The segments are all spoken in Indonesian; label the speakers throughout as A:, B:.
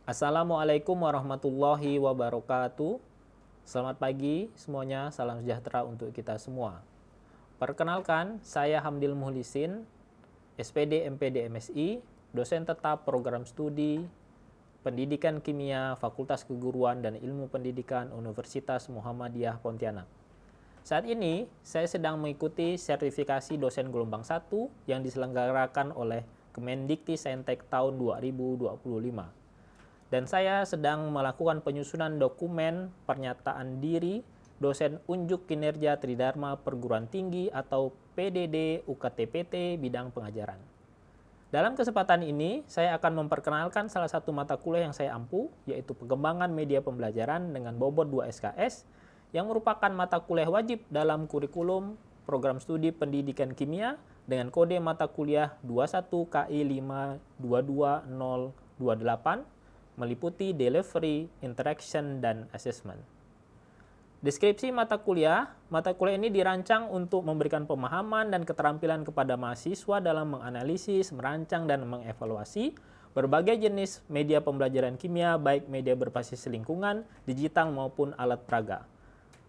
A: Assalamualaikum warahmatullahi wabarakatuh. Selamat pagi semuanya, salam sejahtera untuk kita semua. Perkenalkan, saya Hamdil Muhlisin, SPD MPD MSI, dosen tetap program studi Pendidikan Kimia Fakultas Keguruan dan Ilmu Pendidikan Universitas Muhammadiyah Pontianak. Saat ini, saya sedang mengikuti sertifikasi dosen gelombang 1 yang diselenggarakan oleh Kemendikti-Saintek tahun 2025. Dan saya sedang melakukan penyusunan dokumen pernyataan diri dosen unjuk kinerja Tridharma Perguruan Tinggi atau PDD UKTPT bidang pengajaran. Dalam kesempatan ini, saya akan memperkenalkan salah satu mata kuliah yang saya ampu, yaitu Pengembangan Media Pembelajaran dengan bobot 2 SKS, yang merupakan mata kuliah wajib dalam kurikulum program studi Pendidikan Kimia dengan kode mata kuliah 21 KI 522028, meliputi delivery, interaction, dan assessment. Deskripsi mata kuliah ini dirancang untuk memberikan pemahaman dan keterampilan kepada mahasiswa dalam menganalisis, merancang, dan mengevaluasi berbagai jenis media pembelajaran kimia, baik media berbasis lingkungan, digital, maupun alat peraga.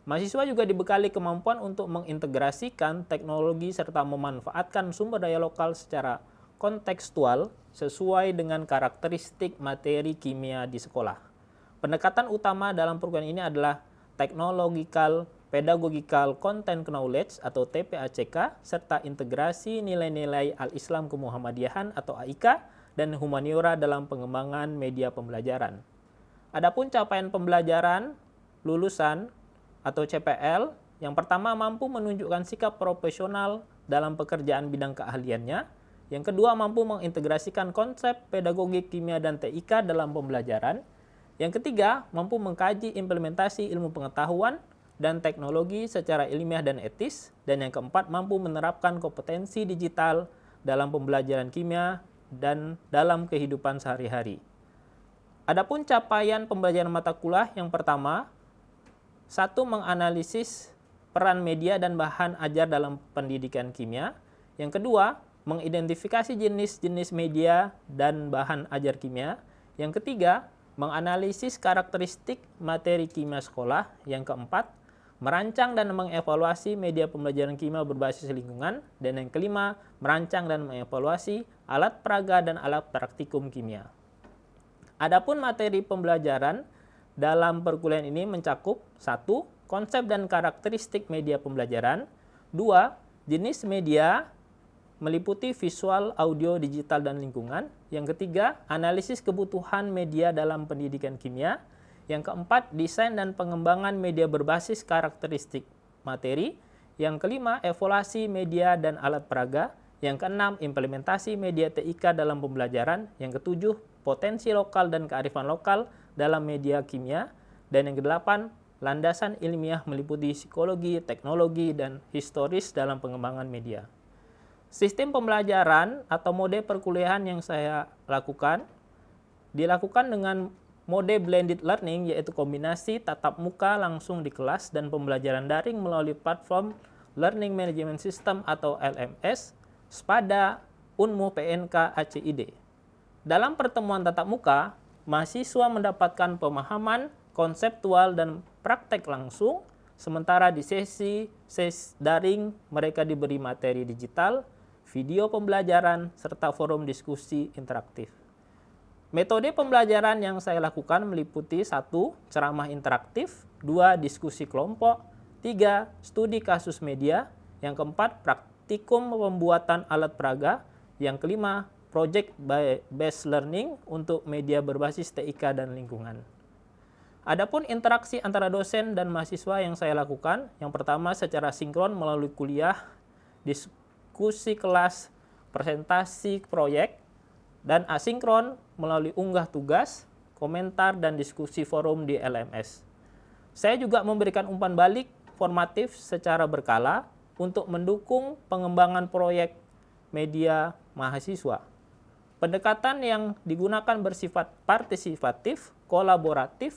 A: Mahasiswa juga dibekali kemampuan untuk mengintegrasikan teknologi serta memanfaatkan sumber daya lokal secara kontekstual sesuai dengan karakteristik materi kimia di sekolah. Pendekatan utama dalam program ini adalah Technological Pedagogical Content Knowledge atau TPACK serta integrasi nilai-nilai Al-Islam Kemuhammadiyahan atau AIK dan humaniora dalam pengembangan media pembelajaran. Adapun capaian pembelajaran lulusan atau CPL yang pertama mampu menunjukkan sikap profesional dalam pekerjaan bidang keahliannya. Yang kedua, mampu mengintegrasikan konsep pedagogi kimia dan TIK dalam pembelajaran. Yang ketiga, mampu mengkaji implementasi ilmu pengetahuan dan teknologi secara ilmiah dan etis. Dan yang keempat, mampu menerapkan kompetensi digital dalam pembelajaran kimia dan dalam kehidupan sehari-hari. Adapun capaian pembelajaran mata kuliah yang pertama, satu, menganalisis peran media dan bahan ajar dalam pendidikan kimia. Yang kedua, mengidentifikasi jenis-jenis media dan bahan ajar kimia. Yang ketiga, menganalisis karakteristik materi kimia sekolah. Yang keempat, merancang dan mengevaluasi media pembelajaran kimia berbasis lingkungan. Dan yang kelima, merancang dan mengevaluasi alat peraga dan alat praktikum kimia. Adapun materi pembelajaran dalam perkuliahan ini mencakup 1. Konsep dan karakteristik media pembelajaran. 2. Jenis media meliputi visual, audio, digital, dan lingkungan. Yang ketiga, analisis kebutuhan media dalam pendidikan kimia. Yang keempat, desain dan pengembangan media berbasis karakteristik materi. Yang kelima, evaluasi media dan alat peraga. Yang keenam, implementasi media TIK dalam pembelajaran. Yang ketujuh, potensi lokal dan kearifan lokal dalam media kimia. Dan yang kedelapan, landasan ilmiah meliputi psikologi, teknologi, dan historis dalam pengembangan media. Sistem pembelajaran atau mode perkuliahan yang saya lakukan dilakukan dengan mode blended learning, yaitu kombinasi tatap muka langsung di kelas dan pembelajaran daring melalui platform Learning Management System atau LMS, SPADA, UNMU, PNK, ACID. Dalam pertemuan tatap muka, mahasiswa mendapatkan pemahaman konseptual dan praktek langsung, sementara di sesi daring mereka diberi materi digital, video pembelajaran, serta forum diskusi interaktif. Metode pembelajaran yang saya lakukan meliputi 1. Ceramah interaktif, 2. Diskusi kelompok, 3. Studi kasus media, yang keempat, praktikum pembuatan alat peraga, yang kelima, project based learning untuk media berbasis TIK dan lingkungan. Adapun interaksi antara dosen dan mahasiswa yang saya lakukan, yang pertama secara sinkron melalui kuliah, diskusi kelas, presentasi proyek, dan asinkron melalui unggah tugas, komentar, dan diskusi forum di LMS. Saya juga memberikan umpan balik formatif secara berkala untuk mendukung pengembangan proyek media mahasiswa. Pendekatan yang digunakan bersifat partisipatif, kolaboratif,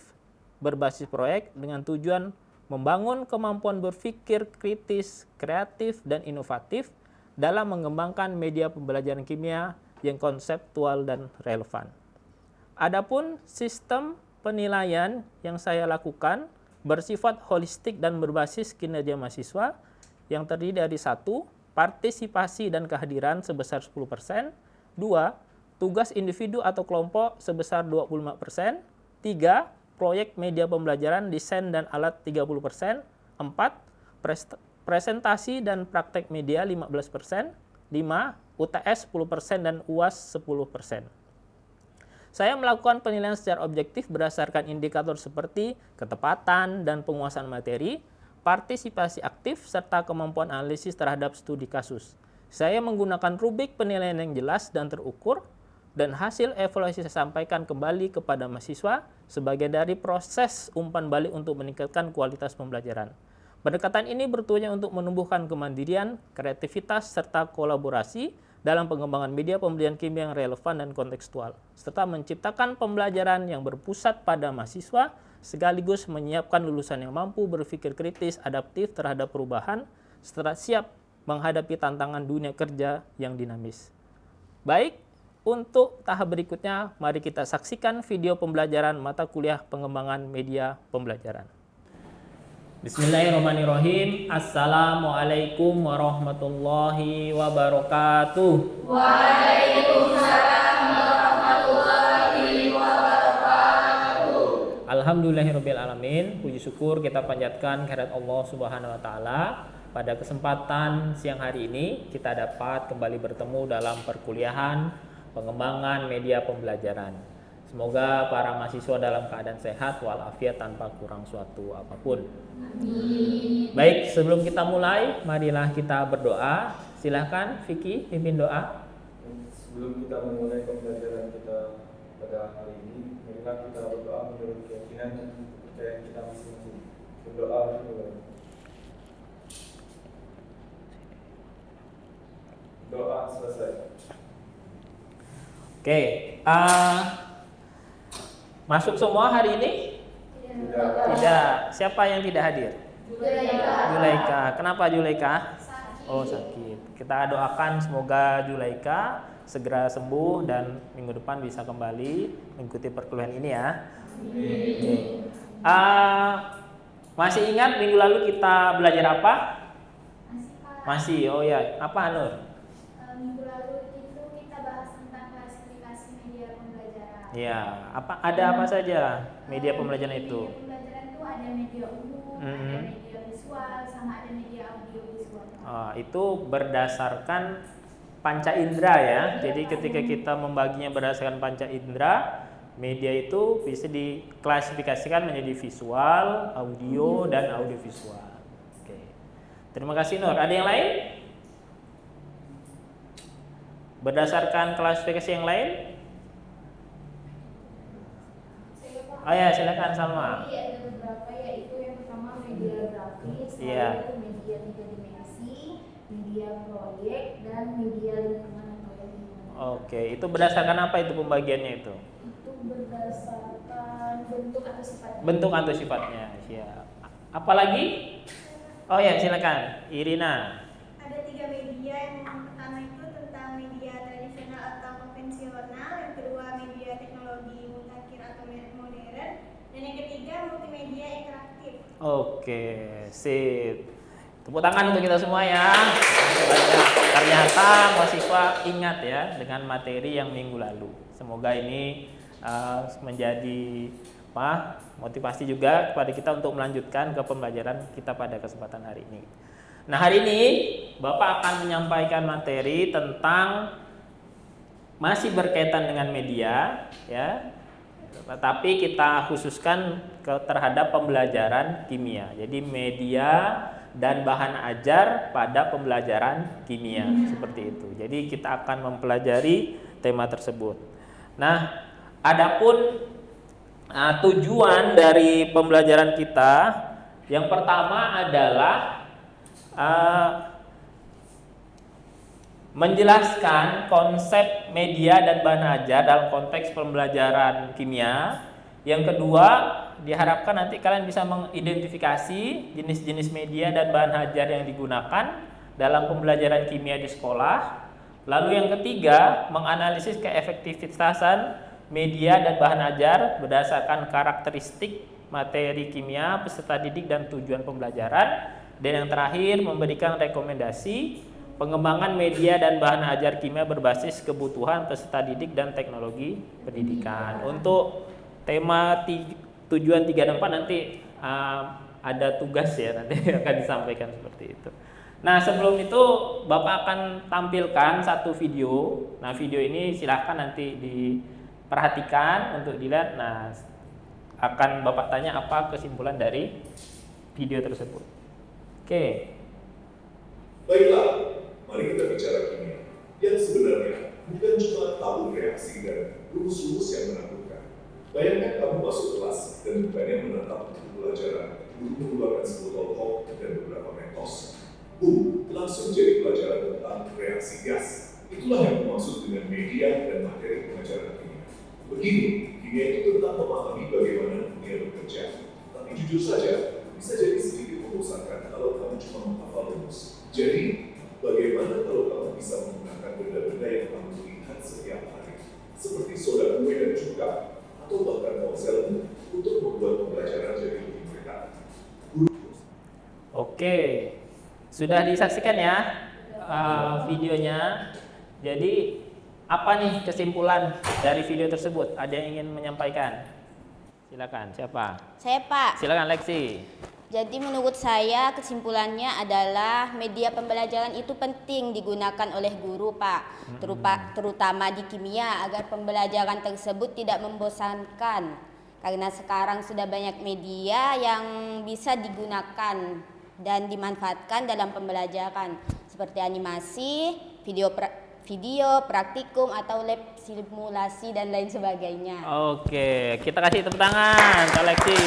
A: berbasis proyek dengan tujuan membangun kemampuan berpikir kritis, kreatif, dan inovatif dalam mengembangkan media pembelajaran kimia yang konseptual dan relevan. Adapun sistem penilaian yang saya lakukan bersifat holistik dan berbasis kinerja mahasiswa yang terdiri dari 1. Partisipasi dan kehadiran sebesar 10%, 2. Tugas individu atau kelompok sebesar 25%, 3. Proyek media pembelajaran, desain dan alat 30%, 4. Presentasi dan praktek media 15%, 5. UTS 10% dan UAS 10%. Saya melakukan penilaian secara objektif berdasarkan indikator seperti ketepatan dan penguasaan materi, partisipasi aktif, serta kemampuan analisis terhadap studi kasus. Saya menggunakan rubrik penilaian yang jelas dan terukur, dan hasil evaluasi saya sampaikan kembali kepada mahasiswa sebagai dari proses umpan balik untuk meningkatkan kualitas pembelajaran. Pendekatan ini bertujuan untuk menumbuhkan kemandirian, kreativitas, serta kolaborasi dalam pengembangan media pembelajaran kimia yang relevan dan kontekstual, serta menciptakan pembelajaran yang berpusat pada mahasiswa, sekaligus menyiapkan lulusan yang mampu berpikir kritis, adaptif terhadap perubahan, serta siap menghadapi tantangan dunia kerja yang dinamis. Baik, untuk tahap berikutnya, mari kita saksikan video pembelajaran mata kuliah pengembangan media pembelajaran. Bismillahirrahmanirrahim. Assalamualaikum warahmatullahi wabarakatuh.
B: Waalaikumsalam warahmatullahi wabarakatuh.
A: Alhamdulillahirabbil alamin. Puji syukur kita panjatkan kehadirat Allah Subhanahu wa taala. Pada kesempatan siang hari ini kita dapat kembali bertemu dalam perkuliahan pengembangan media pembelajaran. Semoga para mahasiswa dalam keadaan sehat walafiat tanpa kurang suatu apapun.
B: Amin.
A: Baik, sebelum kita mulai, marilah kita berdoa. Silahkan Vicky pimpin doa.
C: Sebelum kita memulai pembelajaran kita pada hari ini, marilah kita berdoa menurut keyakinan dan kepercayaan kita masing-masing. Berdoa dulu. Doa selesai.
A: Oke, masuk semua hari ini? Tidak. Siapa yang tidak hadir? Julaika. Kenapa Julaika? Oh, sakit. Kita doakan semoga Julaika segera sembuh dan minggu depan bisa kembali mengikuti perkuliahan ini ya. Oke. Masih ingat minggu lalu kita belajar apa? Masih. Oh ya, apa Nur?
B: Minggu lalu itu kita bahas tentang klasifikasi media pembelajaran.
A: Ya, ada apa saja media pembelajaran itu?
B: Media pembelajaran itu ada media umum, ada media visual, sama ada media audiovisual.
A: Itu berdasarkan panca indera ya. Jadi ketika kita membaginya berdasarkan panca indera, media itu bisa diklasifikasikan menjadi visual, audio, dan audiovisual. Oke. Terima kasih Nur. Ada yang lain? Berdasarkan klasifikasi yang lain? Oh ya, silakan Salma.
B: Ada beberapa, yaitu yang pertama media grafis,
A: Iya.
B: lalu media tiga dimensi, media proyek, dan media lingkungan atau lingkungan.
A: Oke, itu berdasarkan apa itu pembagiannya itu?
B: Itu berdasarkan bentuk atau sifatnya.
A: Bentuk atau sifatnya. Siap. Apalagi? Oh ya, silakan Irina.
D: Ada 3 media. Yang pertama itu tentang media tradisional atau konvensional, yang kedua media teknologi mutakhir atau modern, dan yang ketiga multimedia interaktif.
A: Oke, sip. Tepuk tangan untuk kita semua ya. Banyak. Ternyata mahasiswa ingat ya dengan materi yang minggu lalu. Semoga ini menjadi motivasi juga kepada kita untuk melanjutkan ke pembelajaran kita pada kesempatan hari ini. Nah, hari ini Bapak akan menyampaikan materi tentang masih berkaitan dengan media ya. Tetapi kita khususkan terhadap pembelajaran kimia. Jadi media dan bahan ajar pada pembelajaran kimia seperti itu. Jadi kita akan mempelajari tema tersebut. Nah, adapun tujuan dari pembelajaran kita yang pertama adalah menjelaskan konsep media dan bahan ajar dalam konteks pembelajaran kimia. Yang kedua, diharapkan nanti kalian bisa mengidentifikasi jenis-jenis media dan bahan ajar yang digunakan dalam pembelajaran kimia di sekolah. Lalu yang ketiga, menganalisis keefektivitasan media dan bahan ajar berdasarkan karakteristik materi kimia, peserta didik dan tujuan pembelajaran. Dan yang terakhir memberikan rekomendasi pengembangan media dan bahan ajar kimia berbasis kebutuhan peserta didik dan teknologi pendidikan. Untuk tema tujuan 3 dan 4 nanti ada tugas ya, nanti akan disampaikan seperti itu. Nah, sebelum itu Bapak akan tampilkan satu video. Nah, video ini silahkan nanti diperhatikan untuk dilihat. Nah, akan Bapak tanya apa kesimpulan dari video tersebut. Oke.
E: Baiklah, mari kita bicara kimia. Yang sebenarnya bukan cuma tabung reaksi dan rumus-rumus yang menakutkan. Bayangkan kamu masuk kelas dan bukannya menatap buku pelajaran, guru mengeluarkan sebotol kok dan beberapa mentos. Langsung jadi pelajaran tentang reaksi gas. Itulah yang dimaksud dengan media dan materi pengajaran kimia. Begini, kimia itu tentang memahami bagaimana dunia bekerja. Tapi jujur saja, bisa jadi sedikit membosankan kalau kamu cuma menghafal rumus. Jadi, bagaimana kalau kamu bisa menggunakan benda-benda yang kamu lihat setiap hari, seperti soda kue dan cuka, atau bahkan ponselmu, untuk membuat pembelajaran jadi lebih mudah.
A: Oke, sudah disaksikan ya videonya. Jadi apa nih kesimpulan dari video tersebut? Ada yang ingin menyampaikan? Silakan, siapa?
F: Saya, Pak.
A: Silakan Lexi.
F: Jadi menurut saya kesimpulannya adalah media pembelajaran itu penting digunakan oleh guru, Pak. Terutama di kimia agar pembelajaran tersebut tidak membosankan. Karena sekarang sudah banyak media yang bisa digunakan dan dimanfaatkan dalam pembelajaran seperti animasi, video, praktikum atau lab simulasi dan lain sebagainya.
A: Oke, kita kasih tepuk tangan ke Lexi.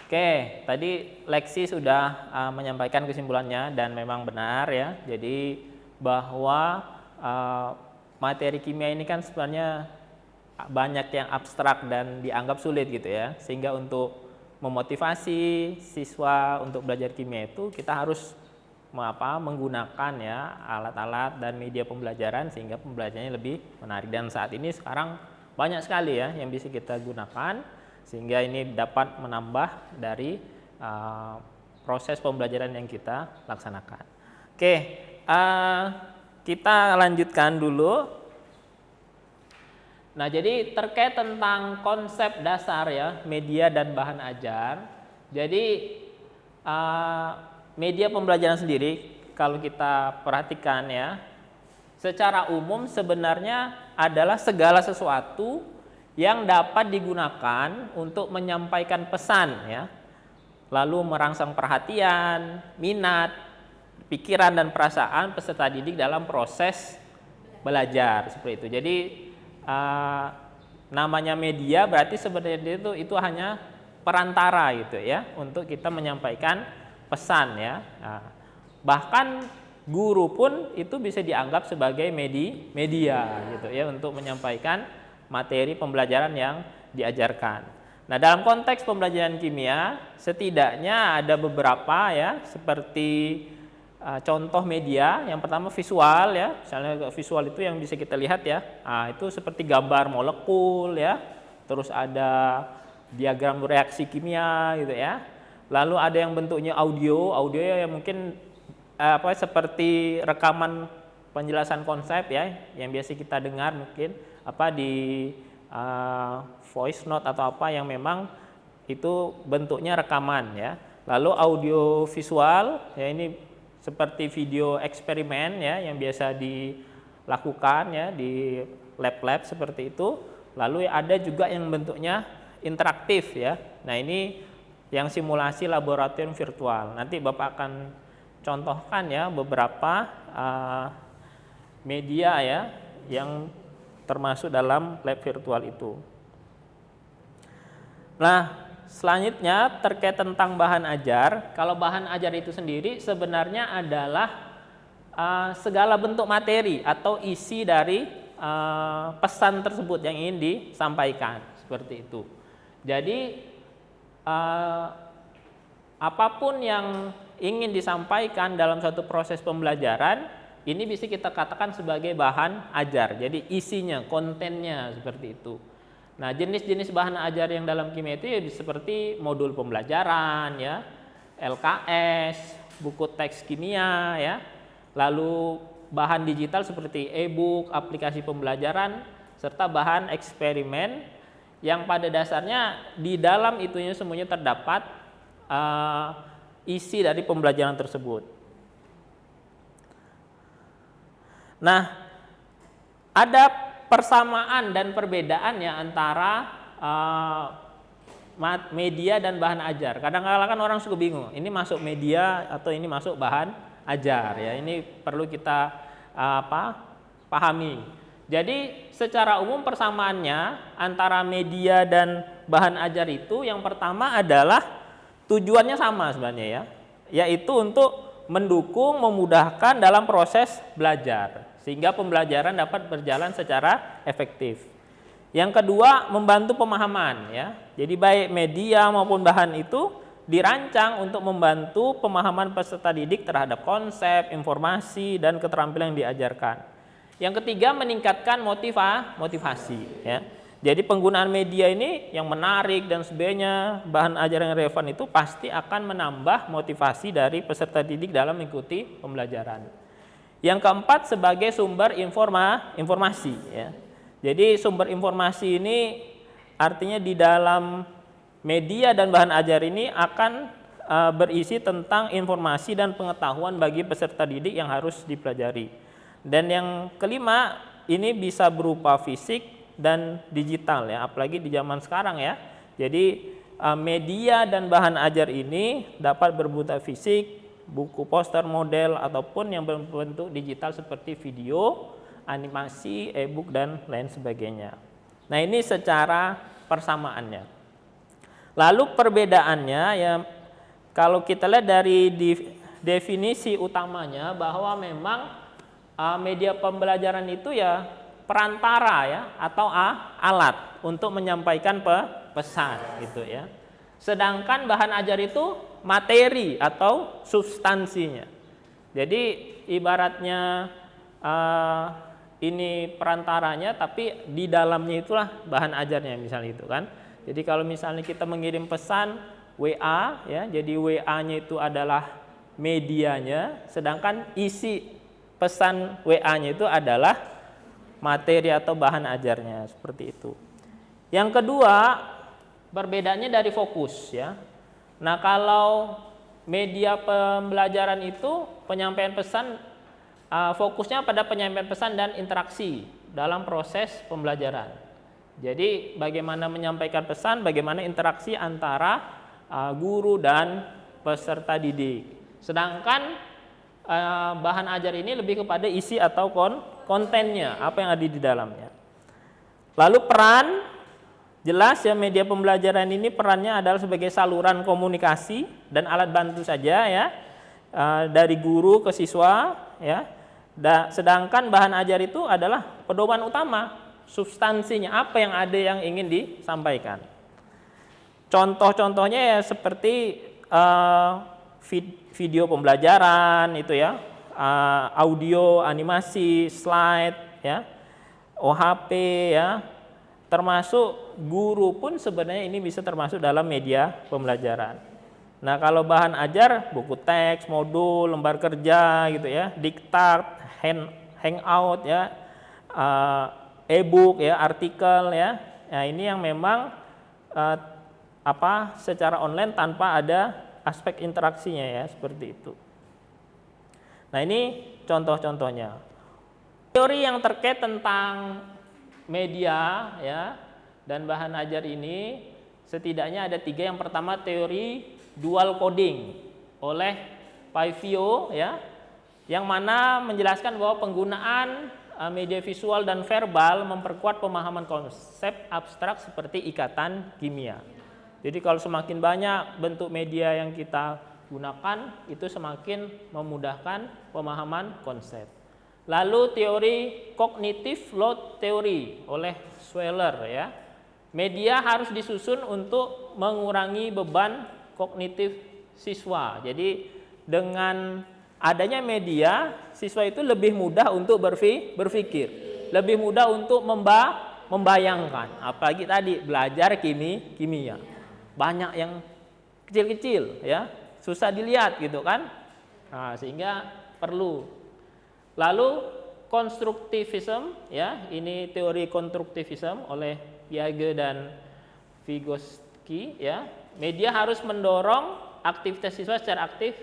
A: Oke, tadi Lexi sudah menyampaikan kesimpulannya dan memang benar ya. Jadi bahwa materi kimia ini kan sebenarnya banyak yang abstrak dan dianggap sulit gitu ya. Sehingga untuk memotivasi siswa untuk belajar kimia itu kita harus menggunakan ya alat-alat dan media pembelajaran sehingga pembelajarannya lebih menarik. Dan saat ini sekarang banyak sekali ya yang bisa kita gunakan sehingga ini dapat menambah dari proses pembelajaran yang kita laksanakan. Oke, kita lanjutkan dulu. Nah, jadi terkait tentang konsep dasar ya media dan bahan ajar. Jadi media pembelajaran sendiri kalau kita perhatikan ya, secara umum sebenarnya adalah segala sesuatu yang dapat digunakan untuk menyampaikan pesan ya, lalu merangsang perhatian, minat, pikiran dan perasaan peserta didik dalam proses belajar seperti itu. Jadi namanya media berarti sebenarnya itu hanya perantara gitu ya untuk kita menyampaikan pesan ya. Bahkan guru pun itu bisa dianggap sebagai media gitu ya untuk menyampaikan materi pembelajaran yang diajarkan. Nah, dalam konteks pembelajaran kimia setidaknya ada beberapa ya seperti contoh media. Yang pertama visual ya, misalnya visual itu yang bisa kita lihat ya. Nah, itu seperti gambar molekul ya. Terus ada diagram reaksi kimia gitu ya. Lalu ada yang bentuknya audio yang mungkin seperti rekaman penjelasan konsep ya yang biasa kita dengar mungkin di voice note atau apa yang memang itu bentuknya rekaman ya. Lalu audio visual ya ini seperti video eksperimen ya yang biasa dilakukan ya di lab-lab seperti itu. Lalu ada juga yang bentuknya interaktif ya. Nah, ini yang simulasi laboratorium virtual. Nanti Bapak akan contohkan ya beberapa media ya yang termasuk dalam lab virtual itu. Nah, selanjutnya terkait tentang bahan ajar. Kalau bahan ajar itu sendiri sebenarnya adalah segala bentuk materi atau isi dari pesan tersebut yang ingin disampaikan seperti itu. Jadi apapun yang ingin disampaikan dalam suatu proses pembelajaran ini bisa kita katakan sebagai bahan ajar. Jadi isinya, kontennya seperti itu. Nah, jenis-jenis bahan ajar yang dalam kimia itu ya seperti modul pembelajaran ya, LKS, buku teks kimia ya. Lalu bahan digital seperti e-book, aplikasi pembelajaran serta bahan eksperimen yang pada dasarnya di dalam itunya semuanya terdapat isi dari pembelajaran tersebut. Nah, ada persamaan dan perbedaannya antara media dan bahan ajar. Kadang-kadang kan orang suka bingung, ini masuk media atau ini masuk bahan ajar ya. Ini perlu kita pahami. Jadi secara umum persamaannya antara media dan bahan ajar itu yang pertama adalah tujuannya sama sebenarnya ya, yaitu untuk mendukung, memudahkan dalam proses belajar sehingga pembelajaran dapat berjalan secara efektif. Yang kedua, membantu pemahaman ya. Jadi baik media maupun bahan itu dirancang untuk membantu pemahaman peserta didik terhadap konsep, informasi, dan keterampilan yang diajarkan. Yang ketiga, meningkatkan motivasi ya. Jadi penggunaan media ini yang menarik dan sebagainya, bahan ajar yang relevan itu pasti akan menambah motivasi dari peserta didik dalam mengikuti pembelajaran. Yang keempat, sebagai sumber informasi ya. Jadi sumber informasi ini artinya di dalam media dan bahan ajar ini akan berisi tentang informasi dan pengetahuan bagi peserta didik yang harus dipelajari. Dan yang kelima, ini bisa berupa fisik dan digital ya, apalagi di zaman sekarang ya. Jadi media dan bahan ajar ini dapat berbentuk fisik, buku, poster, model, ataupun yang berbentuk digital seperti video, animasi, e-book, dan lain sebagainya. Nah, ini secara persamaannya. Lalu perbedaannya ya, kalau kita lihat dari definisi utamanya bahwa memang media pembelajaran itu ya perantara ya atau alat untuk menyampaikan pesan gitu ya. Sedangkan bahan ajar itu materi atau substansinya. Jadi ibaratnya ini perantaranya, tapi di dalamnya itulah bahan ajarnya misalnya itu kan. Jadi kalau misalnya kita mengirim pesan WA ya, jadi WA-nya itu adalah medianya, sedangkan isi pesan WA-nya itu adalah materi atau bahan ajarnya, seperti itu. Yang kedua, perbedaannya dari fokus ya. Nah, kalau media pembelajaran itu penyampaian pesan, fokusnya pada penyampaian pesan dan interaksi dalam proses pembelajaran. Jadi bagaimana menyampaikan pesan, bagaimana interaksi antara guru dan peserta didik. Sedangkan bahan ajar ini lebih kepada isi atau kontennya, apa yang ada di dalamnya. Lalu peran, jelas ya, media pembelajaran ini perannya adalah sebagai saluran komunikasi dan alat bantu saja ya, dari guru ke siswa ya. Sedangkan bahan ajar itu adalah pedoman utama, substansinya, apa yang ada yang ingin disampaikan. Contoh-contohnya ya seperti video pembelajaran itu ya, audio, animasi, slide ya, OHP ya, termasuk guru pun sebenarnya ini bisa termasuk dalam media pembelajaran. Nah, kalau bahan ajar, buku teks, modul, lembar kerja gitu ya, diktat, hangout ya, e-book ya, artikel ya. Nah, ini yang memang secara online tanpa ada aspek interaksinya ya, seperti itu. Nah, ini contoh-contohnya. Teori yang terkait tentang media ya dan bahan ajar ini setidaknya ada 3. Yang pertama, teori dual coding oleh Paivio ya, yang mana menjelaskan bahwa penggunaan media visual dan verbal memperkuat pemahaman konsep abstrak seperti ikatan kimia. Jadi kalau semakin banyak bentuk media yang kita gunakan, itu semakin memudahkan pemahaman konsep. Lalu teori cognitive load theory oleh Schweller ya. Media harus disusun untuk mengurangi beban kognitif siswa. Jadi dengan adanya media, siswa itu lebih mudah untuk berpikir, lebih mudah untuk membayangkan. Apalagi tadi belajar kimia, banyak yang kecil-kecil ya, susah dilihat gitu kan. Nah, sehingga perlu. Lalu konstruktivisme ya, ini teori konstruktivisme oleh Piaget dan Vygotsky ya. Media harus mendorong aktivitas siswa secara aktif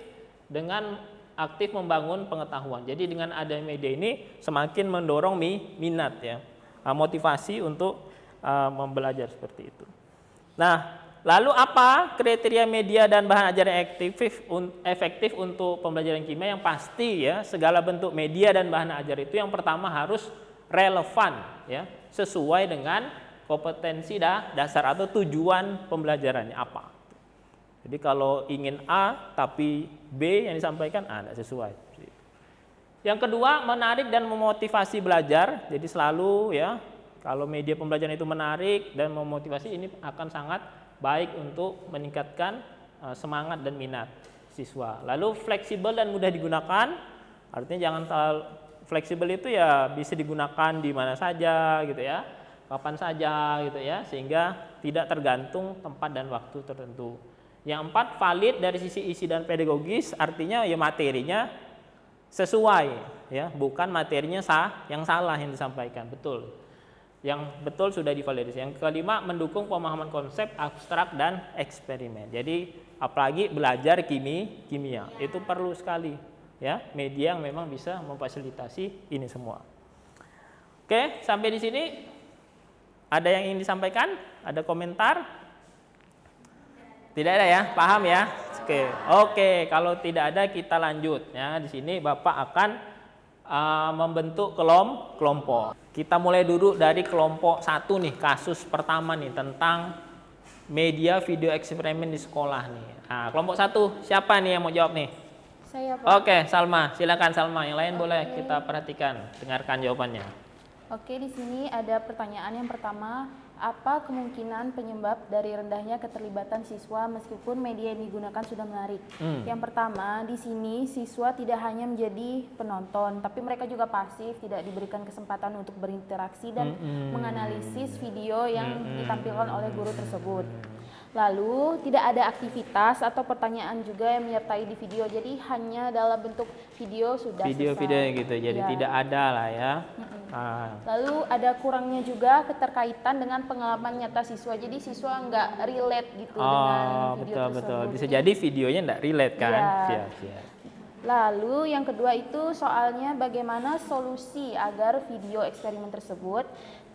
A: dengan aktif membangun pengetahuan. Jadi dengan ada media ini semakin mendorong minat ya, motivasi untuk membelajar seperti itu. Nah, lalu apa kriteria media dan bahan ajar yang efektif untuk pembelajaran kimia? Yang pasti ya, segala bentuk media dan bahan ajar itu yang pertama harus relevan ya, sesuai dengan kompetensi dasar atau tujuan pembelajarannya apa. Jadi kalau ingin A tapi B yang disampaikan tidak sesuai. Yang kedua, menarik dan memotivasi belajar. Jadi selalu ya, kalau media pembelajaran itu menarik dan memotivasi, ini akan sangat baik untuk meningkatkan semangat dan minat siswa. Lalu fleksibel dan mudah digunakan. Artinya jangan terlalu fleksibel, itu ya bisa digunakan di mana saja gitu ya, kapan saja gitu ya, sehingga tidak tergantung tempat dan waktu tertentu. Yang empat, valid dari sisi isi dan pedagogis, artinya ya materinya sesuai ya, bukan materinya yang salah yang disampaikan, betul. Yang betul sudah divalidasi. Yang kelima, mendukung pemahaman konsep abstrak dan eksperimen. Jadi apalagi belajar kimia itu perlu sekali ya, media yang memang bisa memfasilitasi ini semua. Oke, sampai di sini ada yang ingin disampaikan? Ada komentar? Tidak ada ya, paham ya? Oke, kalau tidak ada kita lanjut ya. Di sini Bapak akan membentuk kelompok. Kita mulai dulu dari kelompok 1 nih, kasus pertama nih tentang media video eksperimen di sekolah nih. Nah, kelompok 1 siapa nih yang mau jawab nih?
G: Saya, Pak.
A: Oke, Salma, silakan Salma. Yang lain boleh kita perhatikan, dengarkan jawabannya.
G: Oke, di sini ada pertanyaan yang pertama, apa kemungkinan penyebab dari rendahnya keterlibatan siswa meskipun media yang digunakan sudah menarik? Yang pertama, di sini siswa tidak hanya menjadi penonton, tapi mereka juga pasif, tidak diberikan kesempatan untuk berinteraksi dan menganalisis video yang ditampilkan oleh guru tersebut. Lalu tidak ada aktivitas atau pertanyaan juga yang menyertai di video, jadi hanya dalam bentuk video sudah
A: Video gitu, jadi
G: ya.
A: tidak ada lah ya.
G: Lalu ada kurangnya juga keterkaitan dengan pengalaman nyata siswa, jadi siswa nggak relate gitu dengan video tersebut.
A: Betul. Bisa jadi videonya nggak relate kan?
G: Iya. Lalu yang kedua itu soalnya bagaimana solusi agar video eksperimen tersebut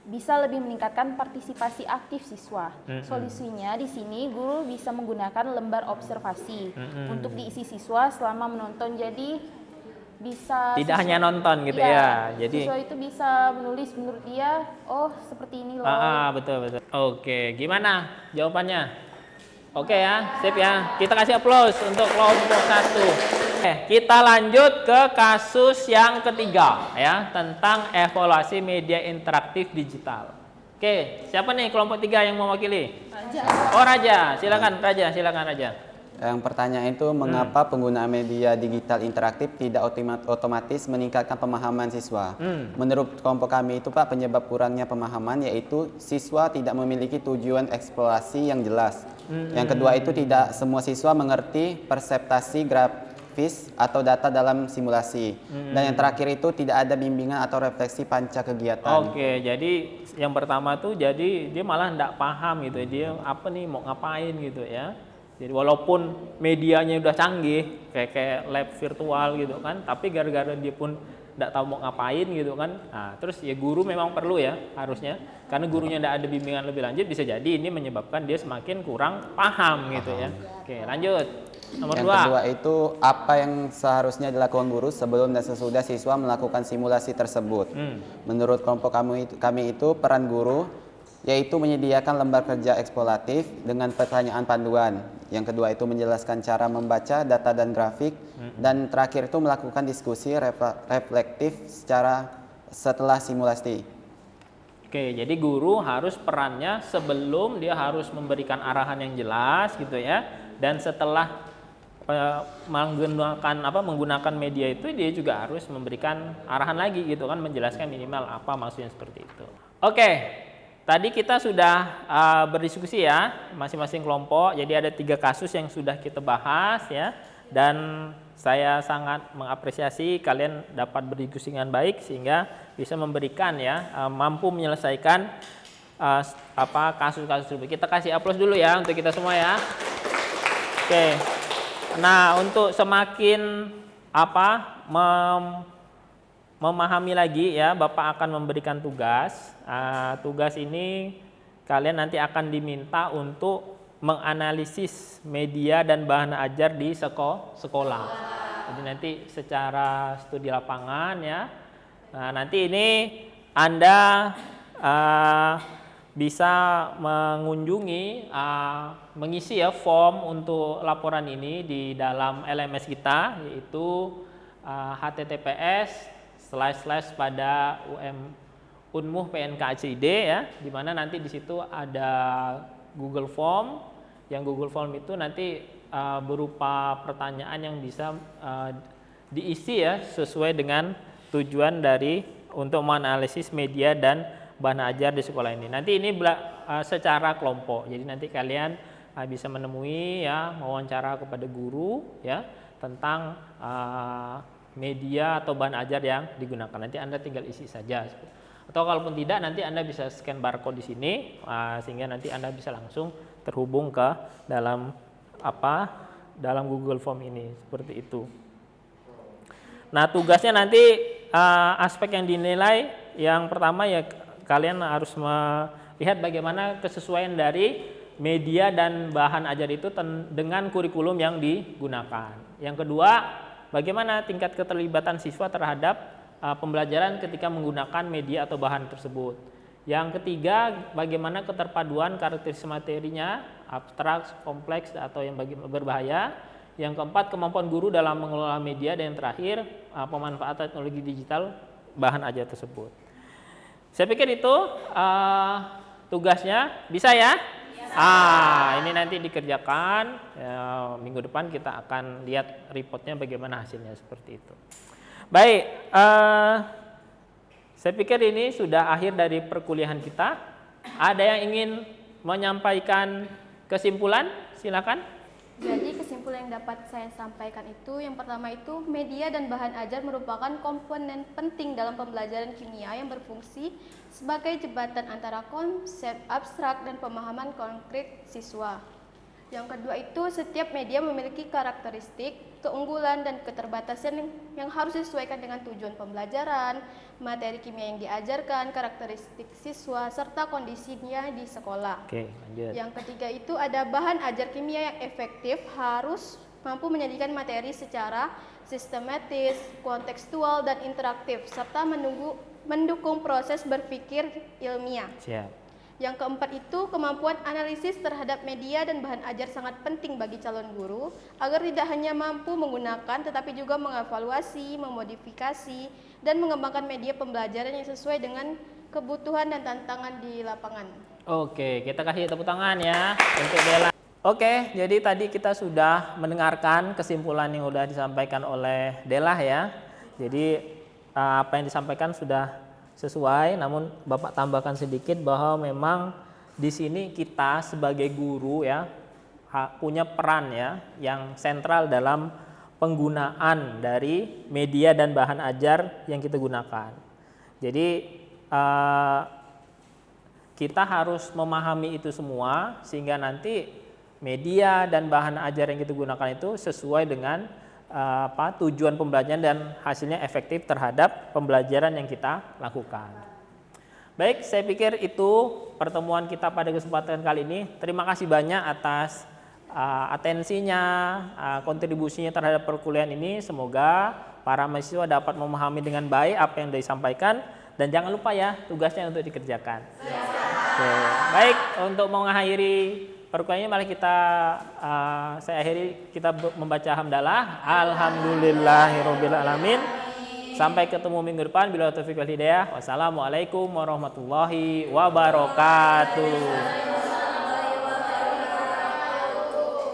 G: bisa lebih meningkatkan partisipasi aktif siswa. Solusinya di sini guru bisa menggunakan lembar observasi untuk diisi siswa selama menonton. Jadi bisa
A: tidak hanya nonton gitu ya. Jadi
G: siswa itu bisa menulis menurut dia, oh seperti ini loh.
A: Betul. Oke, gimana jawabannya? Oke ya, sip ya. Kita kasih aplaus untuk kelompok 1. Kita lanjut ke kasus yang ketiga ya, tentang evaluasi media interaktif digital. Oke, siapa nih kelompok 3 yang mewakili?
G: Raja.
A: Oh, Raja. Silakan Raja.
H: Yang pertanyaan itu mengapa penggunaan media digital interaktif tidak otomatis meningkatkan pemahaman siswa? Menurut kelompok kami itu Pak, penyebab kurangnya pemahaman yaitu siswa tidak memiliki tujuan eksplorasi yang jelas. Yang kedua itu tidak semua siswa mengerti perseptasi grafis atau data dalam simulasi. Dan yang terakhir itu tidak ada bimbingan atau refleksi panca kegiatan.
A: Oke, jadi yang pertama tuh jadi dia malah tidak paham gitu, dia apa nih mau ngapain gitu ya. Jadi walaupun medianya udah canggih kayak lab virtual gitu kan, tapi gara-gara dia pun tidak tahu mau ngapain gitu kan. Nah, terus ya guru memang perlu ya harusnya, karena gurunya tidak ada bimbingan lebih lanjut, bisa jadi ini menyebabkan dia semakin kurang paham gitu ya. Oke, lanjut. Nomor 2.
H: Yang kedua itu apa yang seharusnya dilakukan guru sebelum dan sesudah siswa melakukan simulasi tersebut. Menurut kelompok kami itu peran guru yaitu menyediakan lembar kerja eksploratif dengan pertanyaan panduan. Yang kedua itu menjelaskan cara membaca data dan grafik. Dan terakhir itu melakukan diskusi reflektif setelah simulasi.
A: Oke, jadi guru harus perannya sebelum dia harus memberikan arahan yang jelas gitu ya. Dan setelah menggunakan media itu dia juga harus memberikan arahan lagi gitu kan, menjelaskan minimal apa maksudnya seperti itu. Oke, tadi kita sudah berdiskusi ya masing-masing kelompok. Jadi ada 3 kasus yang sudah kita bahas ya, dan saya sangat mengapresiasi kalian dapat berdiskusi dengan baik sehingga bisa memberikan ya mampu menyelesaikan kasus-kasus tersebut. Kita kasih aplaus dulu ya untuk kita semua ya. Oke. Nah, untuk semakin memahami lagi ya, Bapak akan memberikan tugas. Tugas ini kalian nanti akan diminta untuk menganalisis media dan bahan ajar di sekolah. Jadi nanti secara studi lapangan ya. Nah, nanti ini Anda bisa mengunjungi, mengisi ya form untuk laporan ini di dalam LMS kita, yaitu https:// pada Unmuh PNK ACID ya, di mana nanti di situ ada Google Form. Yang Google Form itu nanti berupa pertanyaan yang bisa diisi ya sesuai dengan tujuan dari untuk menganalisis media dan bahan ajar di sekolah ini. Nanti ini secara kelompok. Jadi nanti kalian bisa menemui ya, mewawancara kepada guru ya tentang media atau bahan ajar yang digunakan. Nanti Anda tinggal isi saja. Atau kalaupun tidak, nanti Anda bisa scan barcode di sini sehingga nanti Anda bisa langsung terhubung ke dalam Google Form ini, seperti itu. Nah, tugasnya nanti aspek yang dinilai yang pertama ya, kalian harus melihat bagaimana kesesuaian dari media dan bahan ajar itu dengan kurikulum yang digunakan. Yang kedua, bagaimana tingkat keterlibatan siswa terhadap pembelajaran ketika menggunakan media atau bahan tersebut. Yang ketiga, bagaimana keterpaduan karakteristik materinya, abstrak, kompleks, atau yang berbahaya. Yang keempat, kemampuan guru dalam mengelola media. Dan yang terakhir, pemanfaatan teknologi digital bahan ajar tersebut. Saya pikir itu tugasnya. Bisa ya? Ini nanti dikerjakan. Minggu depan kita akan lihat reportnya bagaimana hasilnya, seperti itu. Baik, saya pikir ini sudah akhir dari perkuliahan kita. Ada yang ingin menyampaikan kesimpulan? Silakan.
I: Jadi kesimpulan yang dapat saya sampaikan itu, yang pertama itu media dan bahan ajar merupakan komponen penting dalam pembelajaran kimia yang berfungsi sebagai jembatan antara konsep abstrak dan pemahaman konkret siswa. Yang kedua itu, setiap media memiliki karakteristik, keunggulan, dan keterbatasan yang harus disesuaikan dengan tujuan pembelajaran, materi kimia yang diajarkan, karakteristik siswa, serta kondisinya di sekolah.
A: Oke, lanjut.
I: Yang ketiga itu ada bahan ajar kimia yang efektif, harus mampu menyajikan materi secara sistematis, kontekstual, dan interaktif, serta mendukung proses berpikir ilmiah.
A: Siap.
I: Yang keempat itu, kemampuan analisis terhadap media dan bahan ajar sangat penting bagi calon guru agar tidak hanya mampu menggunakan tetapi juga mengevaluasi, memodifikasi, dan mengembangkan media pembelajaran yang sesuai dengan kebutuhan dan tantangan di lapangan. Oke, kita kasih tepuk tangan ya untuk Dela.
A: Oke, jadi tadi kita sudah mendengarkan kesimpulan yang sudah disampaikan oleh Dela ya. Jadi apa yang disampaikan sudah sesuai, namun Bapak tambahkan sedikit bahwa memang di sini kita sebagai guru ya punya peran ya yang sentral dalam penggunaan dari media dan bahan ajar yang kita gunakan. Jadi kita harus memahami itu semua sehingga nanti media dan bahan ajar yang kita gunakan itu sesuai dengan tujuan pembelajaran dan hasilnya efektif terhadap pembelajaran yang kita lakukan. Baik, saya pikir itu pertemuan kita pada kesempatan kali ini. Terima kasih banyak atas atensinya, kontribusinya terhadap perkuliahan ini. Semoga para mahasiswa dapat memahami dengan baik apa yang disampaikan, dan jangan lupa ya tugasnya untuk dikerjakan. Oke. Baik, untuk mengakhiri perkuliahannya, mari saya akhiri kita membaca hamdalah. Alhamdulillahirabbil alamin. Sampai ketemu minggu depan. Bila taufiq wal hidayah. Wassalamualaikum warahmatullahi wabarakatuh.